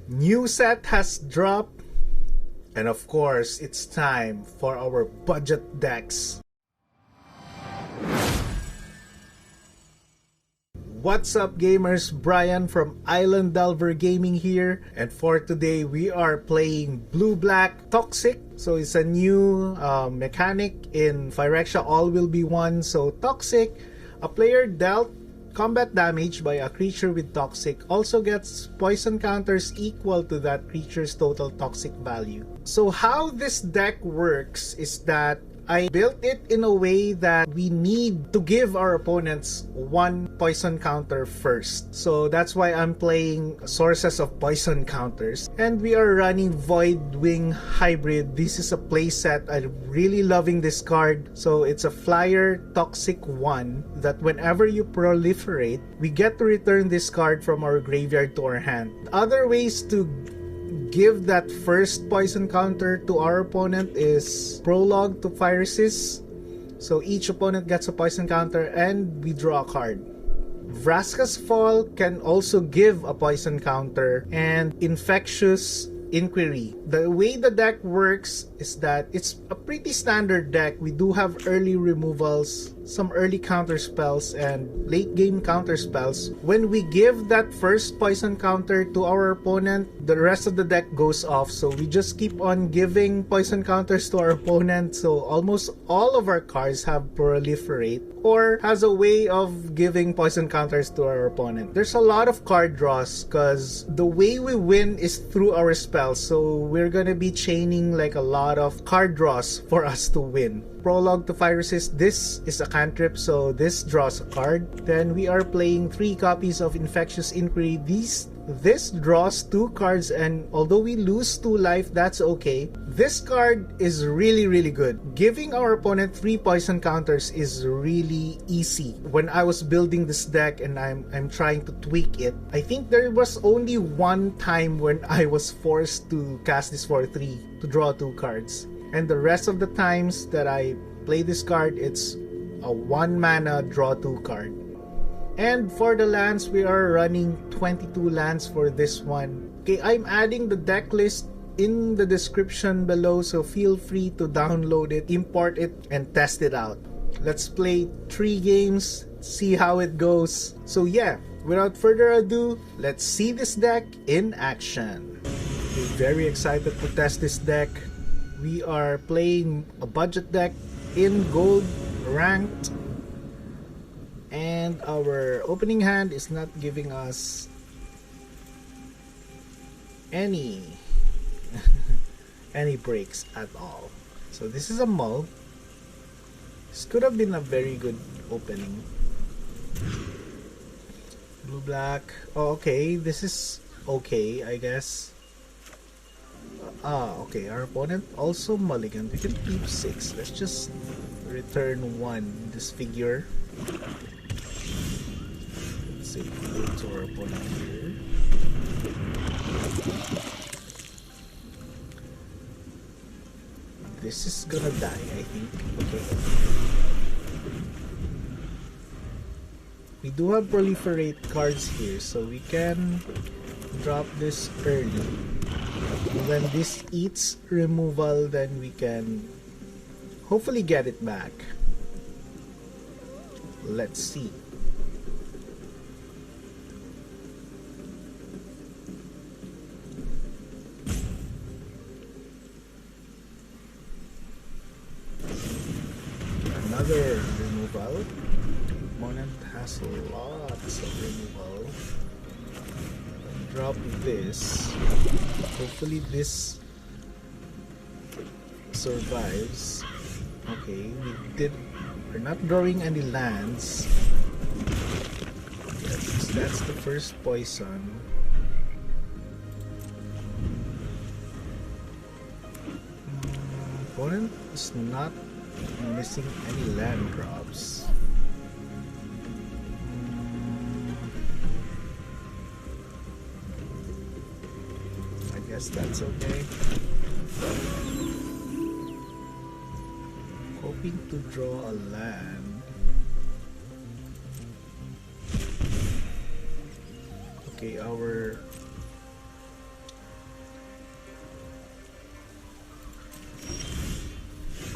New set has dropped, and of course, it's time for our budget decks. What's up gamers, Brian from Island Delver Gaming here, and for today we are playing Blue-Black Toxic. So it's a new mechanic in Phyrexia, all will be one. So Toxic, a player dealt combat damage by a creature with Toxic also gets poison counters equal to that creature's total Toxic value. So how this deck works is that I built it in a way that we need to give our opponents one poison counter first. So that's why I'm playing sources of poison counters. And we are running Void Wing Hybrid. This is a playset. I'm really loving this card. So it's a flyer Toxic 1 that whenever you proliferate, we get to return this card from our graveyard to our hand. Other ways to give that first poison counter to our opponent is prologue to Phyrexia. So each opponent gets a poison counter and we draw a card. Vraska's Fall can also give a poison counter, and Infectious Inquiry. The way the deck works is that it's a pretty standard deck. We do have early removals, some early counter spells, and late game counter spells. When we give that first poison counter to our opponent, the rest of the deck goes off. So we just keep on giving poison counters to our opponent. So almost all of our cards have Proliferate or has a way of giving poison counters to our opponent. There's a lot of card draws because the way we win is through our spells. So we're gonna be chaining like a lot of card draws for us to win. Prologue to Phyrexia, this is a cantrip, so this draws a card. Then we are playing 3 copies of Infectious Inquiry. This draws 2 cards, and although we lose 2 life, that's okay. This card is really good. Giving our opponent 3 poison counters is really easy. When I was building this deck and I'm trying to tweak it, I think there was only one time when I was forced to cast this for 3 to draw 2 cards. And the rest of the times that I play this card, it's a 1 mana draw 2 card. And for the lands, we are running 22 lands for this one. Okay, I'm adding the deck list in the description below, so feel free to download it, import it, and test it out. Let's play 3 games, see how it goes. So yeah, without further ado, let's see this deck in action. Okay, very excited to test this deck. We are playing a budget deck in gold ranked, and our opening hand is not giving us any any breaks at all. So this is a mull. This could have been a very good opening. Blue black. Oh, okay, this is okay, I guess. Okay, our opponent also mulligan. We can keep 6. Let's just return 1 this figure. Let's say go to our opponent here. This is gonna die, I think. Okay. We do have proliferate cards here, so we can drop this early. When this eats removal, then we can hopefully get it back. Let's see. Another removal. Opponent has lots of removal. Drop this. Hopefully this survives. Okay, we're not drawing any lands. Yes, that's the first poison. Opponent is not missing any land drops. I guess that's okay. Hoping to draw a land. Okay, our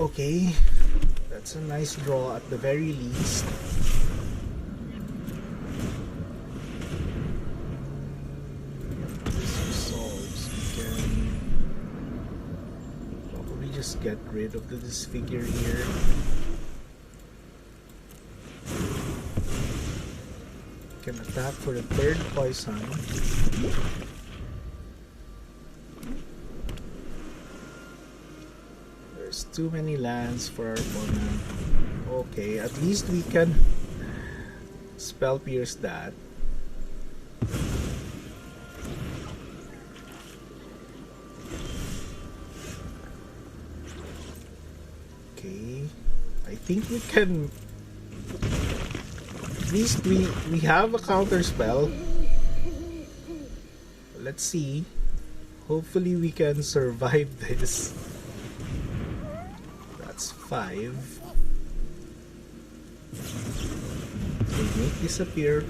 Okay, that's a nice draw at the very least. This resolves. We can probably just get rid of the disfigure here. Can attack for the third poison. There's too many lands for our opponent. Okay, at least we can spell pierce that. Okay, I think we can. At least we have a counter spell. Let's see. Hopefully we can survive this. That's 5. Okay, make disappear.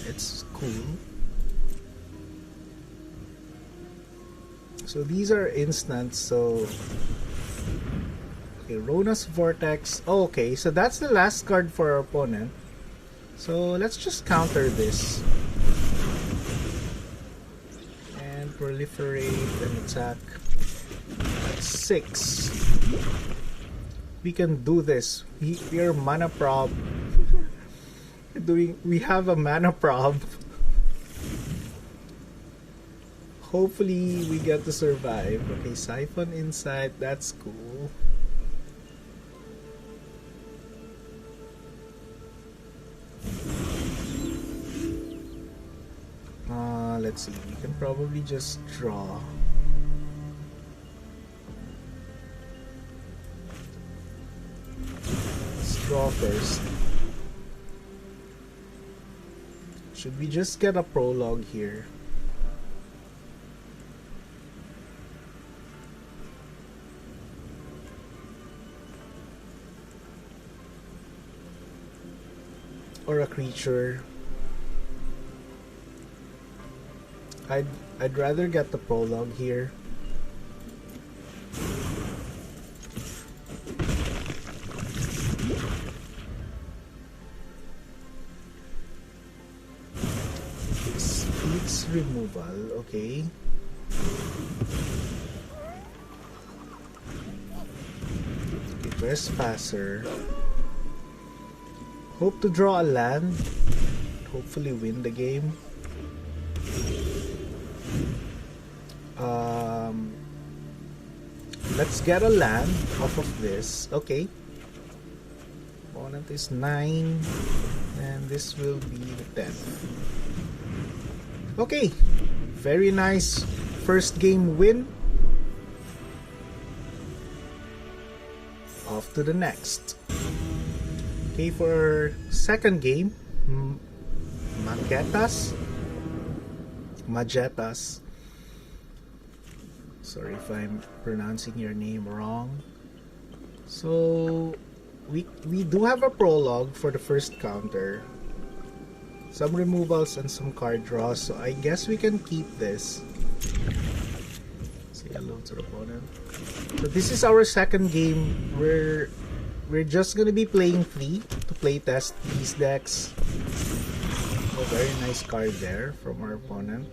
It's cool. So these are instants, so okay, Rona's Vortex. Oh, okay, so that's the last card for our opponent. So let's just counter this. And proliferate and attack. That's 6. We can do this. We are mana prob. We have a mana prob. Hopefully we get to survive. Okay, Siphon Insight, that's cool. Let's see, we can probably just draw. Let's draw first. Should we just get a prologue here? Or a creature? I'd rather get the prologue here. Speeds removal, okay. Trespasser. Hope to draw a land. Hopefully win the game. Let's get a land off of this. Okay. Opponent is 9. And this will be the 10th. Okay. Very nice first game win. Off to the next. Okay, for second game, Magetas. Sorry if I'm pronouncing your name wrong. So we do have a prologue for the first counter. Some removals and some card draws. So I guess we can keep this. Say hello to the opponent. So this is our second game. We're just gonna be playing 3 to play test these decks. A very nice card there from our opponent.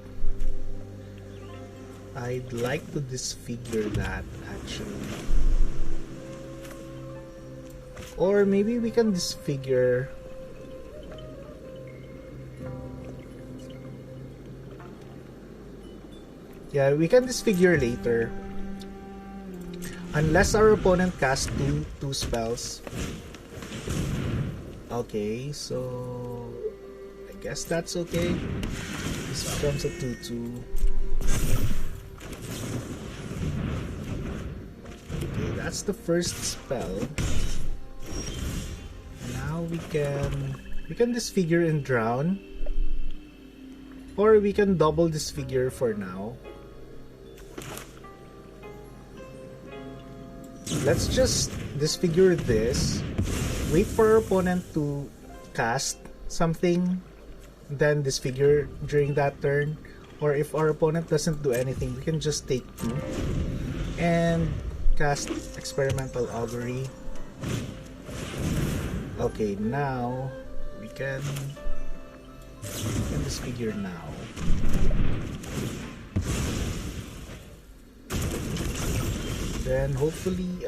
I'd like to disfigure that actually. Or maybe we can disfigure. Yeah, we can disfigure later. Unless our opponent casts two spells. Okay, so I guess that's okay. This becomes a 2/2. Okay, that's the first spell. Now we can disfigure and drown. Or we can double disfigure for now. Let's just disfigure this. Wait for our opponent to cast something, then disfigure during that turn. Or if our opponent doesn't do anything, we can just take 2 and cast Experimental Augury. Okay, now we can disfigure now. Then hopefully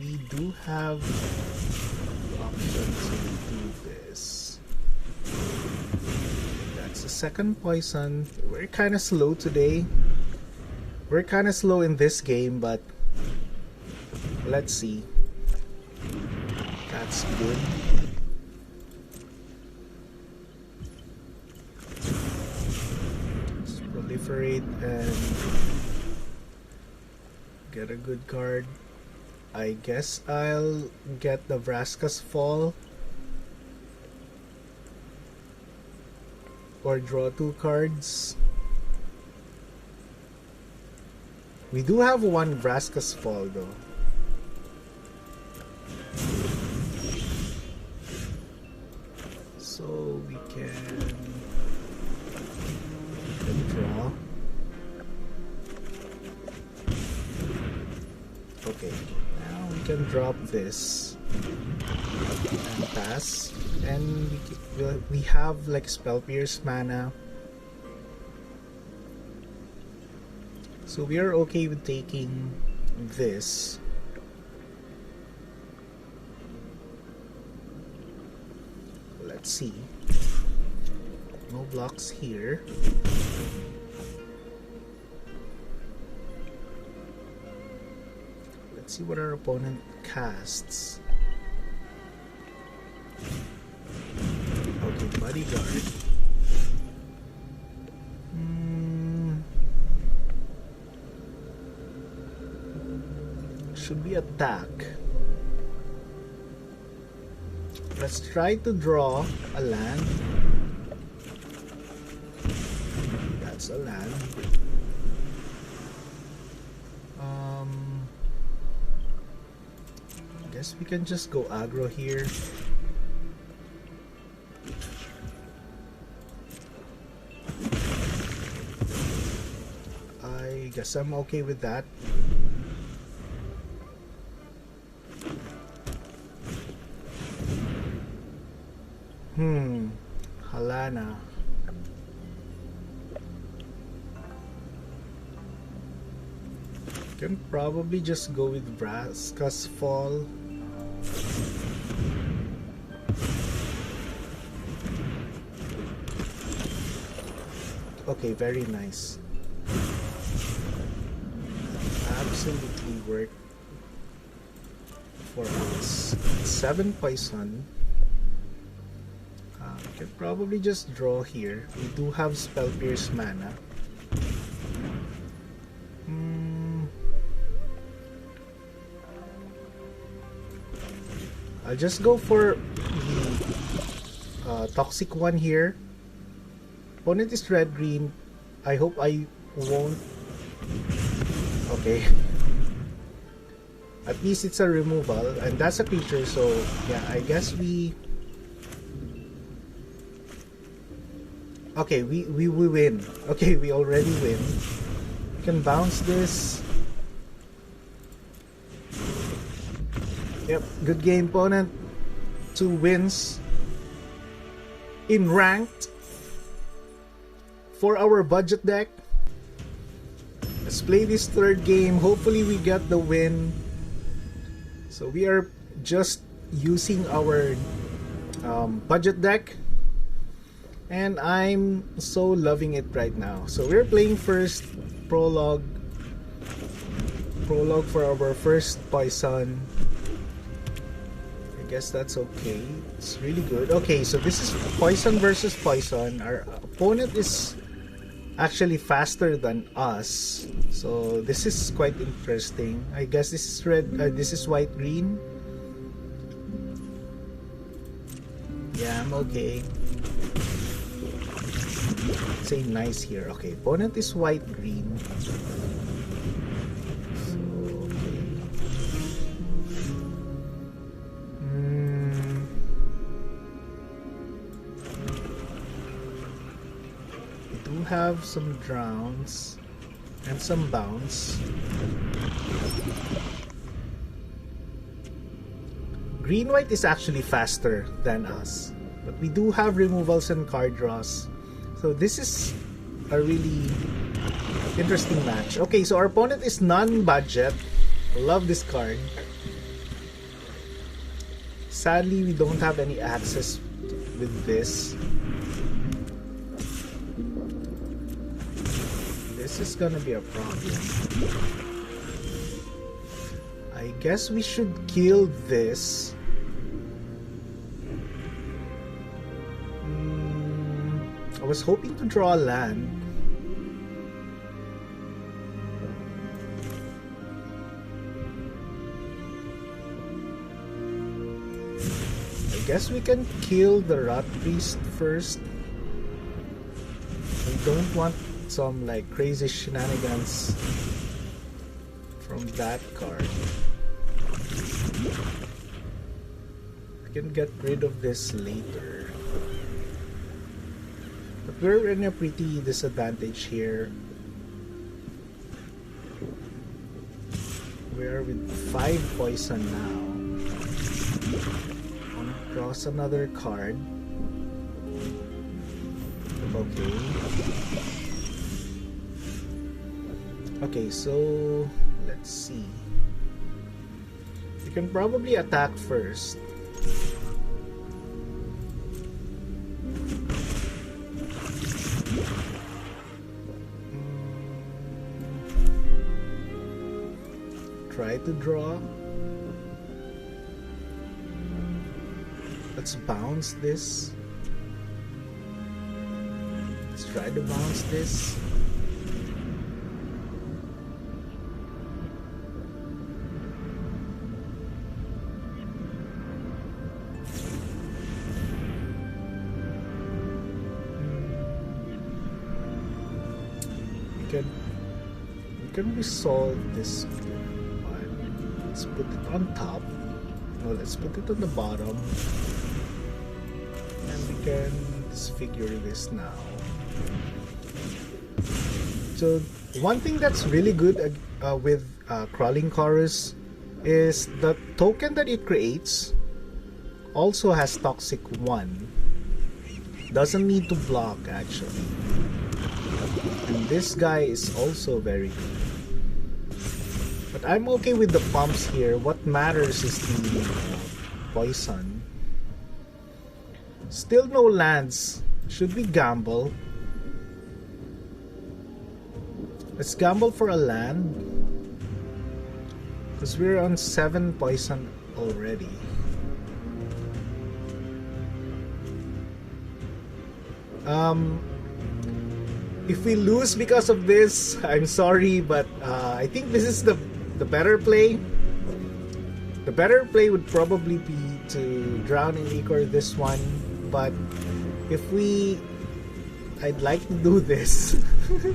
we do have the option to do this. That's the second poison. We're kind of slow today. We're kind of slow in this game, but let's see. That's good. Let's proliferate and get a good card. I guess I'll get the Vraska's Fall or draw 2 cards. We do have 1 Vraska's Fall though. So we can draw. Okay, now we can drop this and pass, and we have like Spell Pierce mana, so we are okay with taking this. Let's see. No blocks here. Let's see what our opponent casts. Okay, Bodyguard. Should be attack. Let's try to draw a land. That's a land. Guess we can just go aggro here. I guess I'm okay with that. Halana. Can probably just go with Vraska's Fall. Okay, very nice. Absolutely worked for us. 7 poison. Can probably just draw here. We do have Spell Pierce mana. I'll just go for the toxic one here. Opponent is red-green. I hope I won't. Okay. At least it's a removal, and that's a creature, so yeah, I guess we... Okay, we win. Okay, we already win. We can bounce this. Yep, good game, opponent. 2 wins in ranked for our budget deck. Let's play this 3rd game. Hopefully we get the win. So we are just using our budget deck, and I'm so loving it right now. So we're playing first prologue for our first poison. I guess that's okay. It's really good. Okay, so this is poison versus poison. Our opponent is actually faster than us, so this is quite interesting. I guess this is red. This is white green. Yeah, I'm okay. Say nice here. Okay, opponent is white green. So, okay. We do have some drowns. and some bounce. Green-white is actually faster than us, but we do have removals and card draws. So this is a really interesting match. Okay, so our opponent is non-budget. Love this card. Sadly, we don't have any access with this. This is gonna be a problem. I guess we should kill this. I was hoping to draw a land. I guess we can kill the Rat Priest first. We don't want some like crazy shenanigans from that card. We can get rid of this later. But we're in a pretty disadvantage here. We're with 5 poison now. Wanna cross another card. Okay. Okay, so let's see. We can probably attack first. Try to draw. Let's bounce this. Let's try to bounce this. We can resolve this. Let's put it on top. No, let's put it on the bottom. And we can disfigure this now. So one thing that's really good with Crawling Chorus is the token that it creates also has Toxic 1. Doesn't need to block actually. And this guy is also very good. But I'm okay with the pumps here. What matters is the poison. Still no lands. Should we gamble? Let's gamble for a land. Because we're on 7 poison already. If we lose because of this, I'm sorry, but I think this is the better play. The better play would probably be to drown and Icor this one, but if I'd like to do this.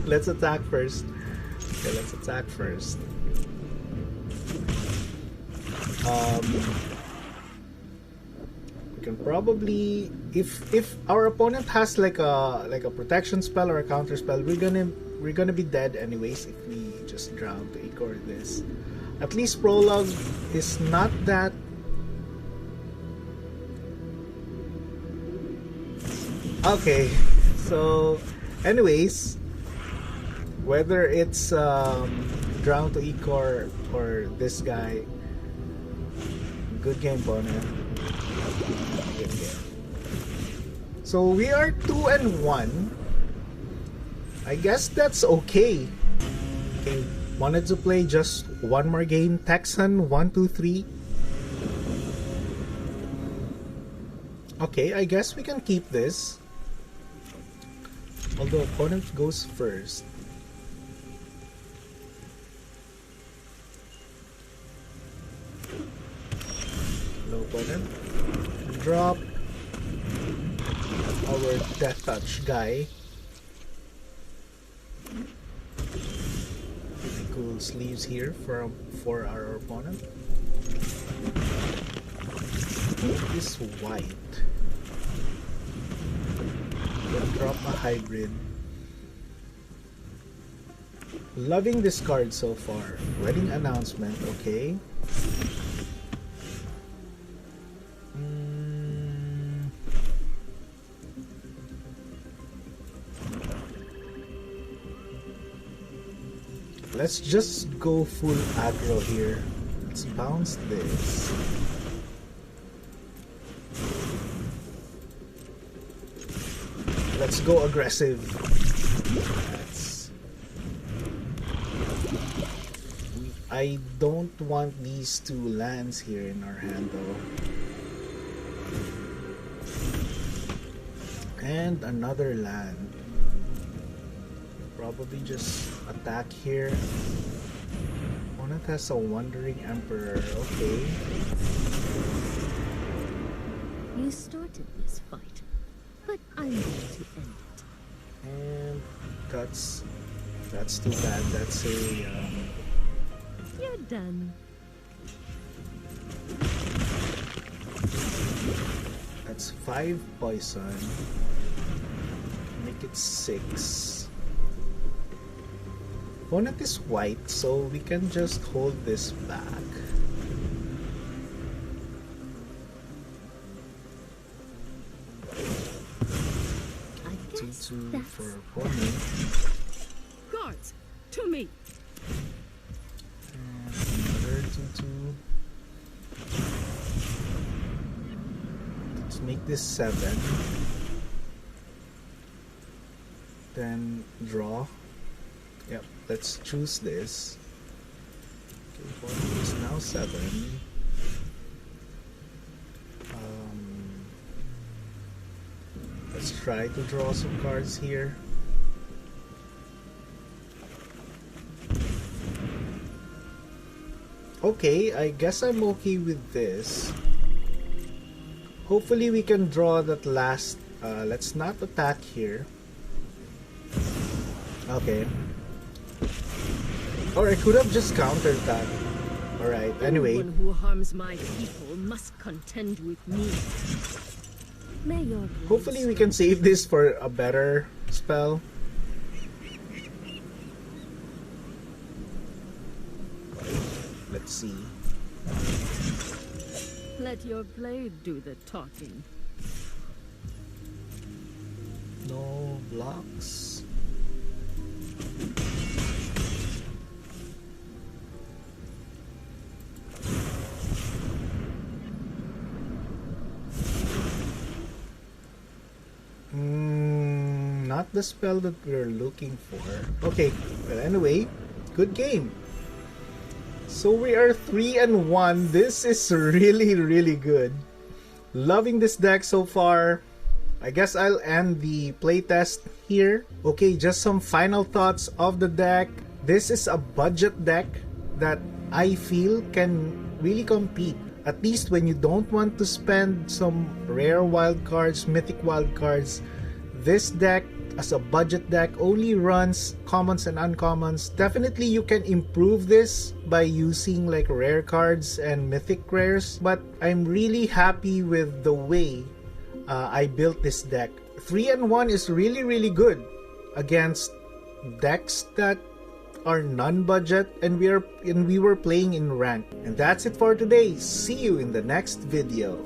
Let's attack first. Okay, let's attack first. We can probably, if our opponent has like a protection spell or a counter spell, we're gonna be dead anyways if we just drown to Icor this. At least Prologue is not that. Okay, so anyways, whether it's drown to Icor or this guy, good game, opponent. Good game. So we are 2-1. I guess that's okay. Okay, wanted to play just one more game. Texan 1, 2, 3. Okay, I guess we can keep this. Although opponent goes first. Hello, opponent. Drop our Death Touch guy. Pretty cool sleeves here for our opponent. What is white? Then drop a hybrid. Loving this card so far. Wedding announcement, okay. Let's just go full aggro here. Let's bounce this. Let's go aggressive. I don't want these two lands here in our hand though. And another land. Probably just attack here. Opponent has a Wandering Emperor. Okay. You started this fight, but I'm going to end it. And that's too bad. That's a You're done. that's 5 poison. Make it 6. Opponent is white, so we can just hold this back. I guess 2-2 that's for opponent. guards to me. And another 2-2. Let's make this 7. Then draw. Yep, let's choose this. Okay, opponent is now 7. Let's try to draw some cards here. Okay, I guess I'm okay with this. Hopefully we can draw that last. Let's not attack here. Okay. Or I could have just countered that. Alright, anyway. Anyone who harms my people must contend with me. May your Hopefully we can save this for a better spell. Let's see. let your blade do the talking. No blocks. Not the spell that we're looking for. Okay, but anyway, good game. So we are 3-1. This is really good. Loving this deck so far. I guess I'll end the playtest here. Okay, just some final thoughts of the deck. This is a budget deck that I feel can really compete. At least when you don't want to spend some rare wild cards, mythic wild cards, this deck as a budget deck only runs commons and uncommons. Definitely you can improve this by using like rare cards and mythic rares, but I'm really happy with the way I built this deck. 3-1 is really good against decks that are non-budget, and we were playing in rank. And that's it for today. See you in the next video.